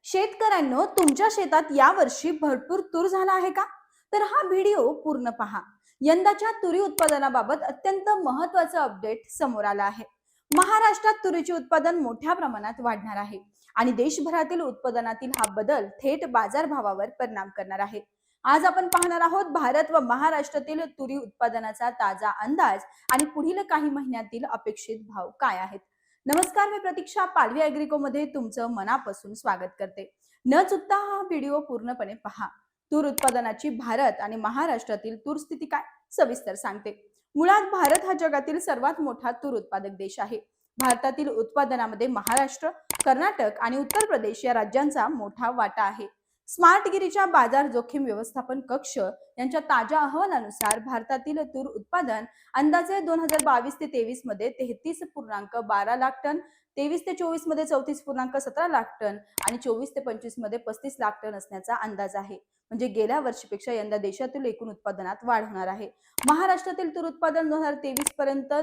शेतकऱ्यांनो, तुमच्या शेतात यावर्षी भरपूर तूर झाला आहे का? तर हा व्हिडिओ पूर्ण पहा. यंदाच्या तुरी उत्पादनाबाबत अत्यंत महत्त्वाचं अपडेट समोर आलं आहे. महाराष्ट्रात तुरीचे उत्पादन मोठ्या प्रमाणात वाढणार आहे आणि देशभरातील उत्पादनातील हा बदल थेट बाजारभावावर परिणाम करणार आहे. आज आपण पाहणार आहोत भारत व महाराष्ट्रातील तुरी उत्पादनाचा ताजा अंदाज आणि पुढील काही महिन्यातील अपेक्षित भाव काय आहेत. नमस्कार, मी प्रतीक्षा पालवी ॲग्रिको मध्ये तुमचं मनापासून स्वागत करते. न चुकता हा व्हिडिओ पूर्णपणे पहा. तूर उत्पादनाची भारत आणि महाराष्ट्रातील तूर स्थिती काय सविस्तर सांगते. मुळात भारत हा जगातील सर्वात मोठा तूर उत्पादक देश आहे. भारतातील उत्पादनामध्ये महाराष्ट्र, कर्नाटक आणि उत्तर प्रदेश या राज्यांचा मोठा वाटा आहे. स्मार्टगिरीच्या बाजार जोखीम व्यवस्थापन कक्ष यांच्या ताज्या अहवालानुसार भारतातील तूर उत्पादन अंदाजे 2022 ते 23 मध्ये 33.12 लाख टन, 23 ते 24 मध्ये 34.17 लाख टन आणि 24 ते 25 मध्ये 35 लाख टन असण्याचा अंदाज आहे. म्हणजे गेल्या वर्षीपेक्षा यंदा देशातील एकूण उत्पादनात वाढ होणार आहे. महाराष्ट्रातील तूर उत्पादन 2023 पर्यंत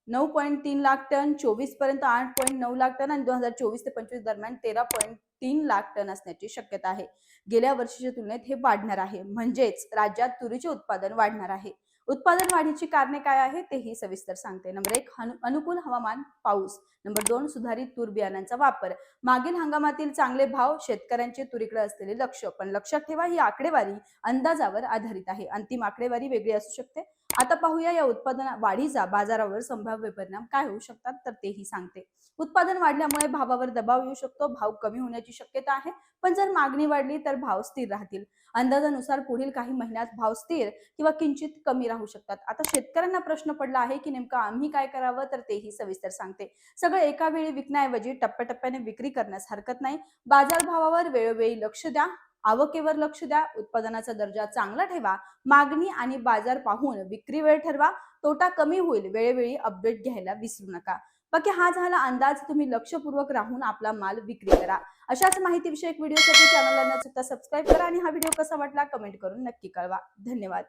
9.3 लाख टन, 24 पर्यंत 8.9 लाख टन आणि 2024 ते 25 दरम्यान 13.3 लाख टन असण्याची शक्यता आहे. गेल्या वर्षीच्या तुलनेत हे वाढणार आहे. म्हणजेच राज्यात तुरीचे उत्पादन वाढणार आहे. उत्पादन वाढीची कारणे काय आहे तेही सविस्तर सांगते. नंबर 1, अनुकूल हवामान, पाऊस. नंबर 2, सुधारित तूर बियाणांचा वापर. मागील हंगामातील चांगले भाव, शेतकऱ्यांचे तुरीकडे असलेले लक्ष. पण लक्षात ठेवा, ही आकडेवारी अंदाजावर आधारित आहे. अंतिम आकडेवारी वेगळी असू शकते. आता पाहूया या उत्पादन वाढीचा बाजारावर संभाव्य परिणाम काय होऊ शकतात, तर तेही सांगते. उत्पादन वाढल्यामुळे भावावर दबाव येऊ शकतो. भाव कमी होण्याची शक्यता आहे. पण जर मागणी वाढली तर भाव स्थिर राहतील. अंदाजानुसार पुढील काही महिन्यात भाव स्थिर किंवा किंचित कमी राहू शकतात. आता शेतकऱ्यांना प्रश्न पडला आहे की नेमकं आम्ही काय करावं, तर तेही सविस्तर सांगते. सगळं एका वेळी विकण्याऐवजी टप्प्याटप्प्याने विक्री करण्यास हरकत नाही. बाजारभावावर वेळोवेळी लक्ष द्या. आवकेवर लक्ष द्या. उत्पादनाचा दर्जा चांगला ठेवा. मागणी आणि बाजार पाहून विक्री वेळ ठरवा. तोटा कमी होईल. वेळोवेळी अपडेट घ्यायला विसरू नका. बाकी हा झाला अंदाज. तुम्ही लक्षपूर्वक राहून आपला माल विक्री करा. अशाच माहितीविषयक व्हिडिओसाठी चॅनलला न चुकता सबस्क्राईब करा आणि हा व्हिडिओ कसा वाटला कमेंट करून नक्की कळवा. धन्यवाद.